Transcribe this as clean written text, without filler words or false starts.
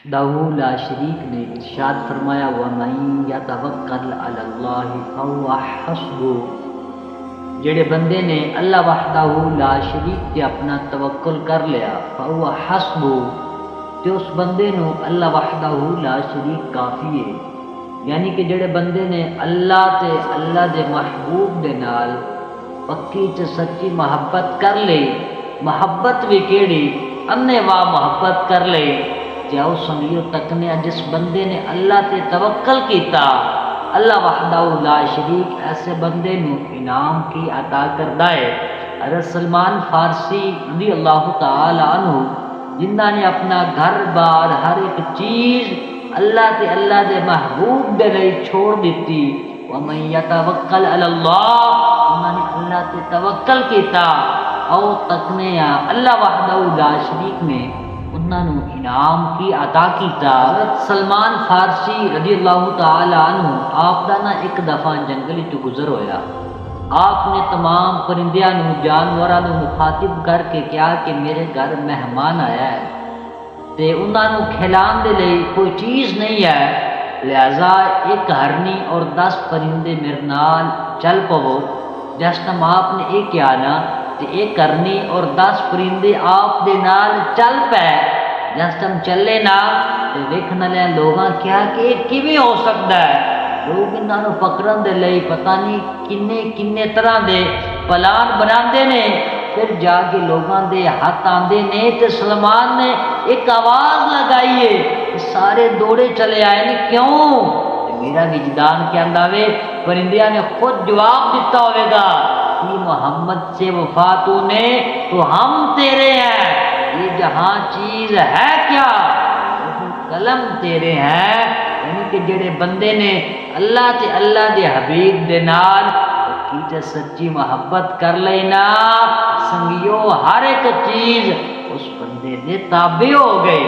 وحدہ لا شریک نے ارشاد فرمایا وَمَن يَتَوَکَّلْ عَلَى اللَّهِ فَهُوَ حَسْبُهُ، جڑے بندے نے اللہ وحدہ لا شریک تے اپنا توکل کر لیا فَهُوَ حَسْبُهُ، تے اس بندے نو اللہ وحدہ لا شریک کافی ہے۔ یعنی کہ جڑے بندے نے اللہ تے اللہ دے محبوب دے نال پکی تے سچی محبت کر لئی، محبت بھی کیڑی انے واہ محبت کر لئی، جاؤ سمجھو تکنے جس بندے نے اللہ تے توکل کیتا، اللہ وحدہ لا شریک ایسے بندے نو انعام کی عطا کردا ہے۔ حضرت سلمان فارسی رضی اللہ تعالی عنہ جنہاں نے اپنا گھر بار ہر ایک چیز اللہ تے اللہ دے محبوب دے لئی چھوڑ دیتی، وَمَن يَتَوَکَّلْ عَلَى اللَّهِ، انہاں نے اللہ تے توکل کیتا، او تکنے اللہ وحدہ لا شریک نے انہاں نو انعام کی عطا کیتا۔ حضرت سلمان فارسی رضی اللہ تعالی عنہ آپ دا نا ایک دفعہ جنگل تو گزر ہویا، آپ نے تمام پرندیاں نو جانوراں نو مخاطب کر کے کہا کہ میرے گھر مہمان آیا ہے تے انہاں نو کھلان دے لئی کوئی چیز نہیں ہے، لہذا ایک ہرنی اور 10 پرندے میرے نال چل پو۔ جس ٹائم آپ نے ایک کیا نا تے ایک ہرنی اور 10 پرندے آپ دے نال چل پے، جس ٹائم چلے نا تے ویکھن والے لوگاں کیا کہ یہ کیویں ہو سکتا ہے، لوگ انہاں نو پکڑن دے لئی پتہ نہیں کنے طرح دے پلان بناندے نے، پھر جا کے لوگاں دے ہاتھ آندے نے تے سلمان نے ایک آواز لگائی ہے، سارے دوڑے چلے آئے نے، کیوں؟ میرا وجدان کہندا وے پرندیاں نے خود جواب دیتا ہوئے گا کہ محمد سے وفا تو نے تو ہم تیرے ہیں، یہ جہاں چیز ہے کیا قلم تیرے ہیں۔ یعنی کہ جڑے بندے نے اللہ تے اللہ دے حبیب دے نال کی سچی محبت کر لینا سنگیو ہر ایک چیز اس بندے دے تابع ہو گئے۔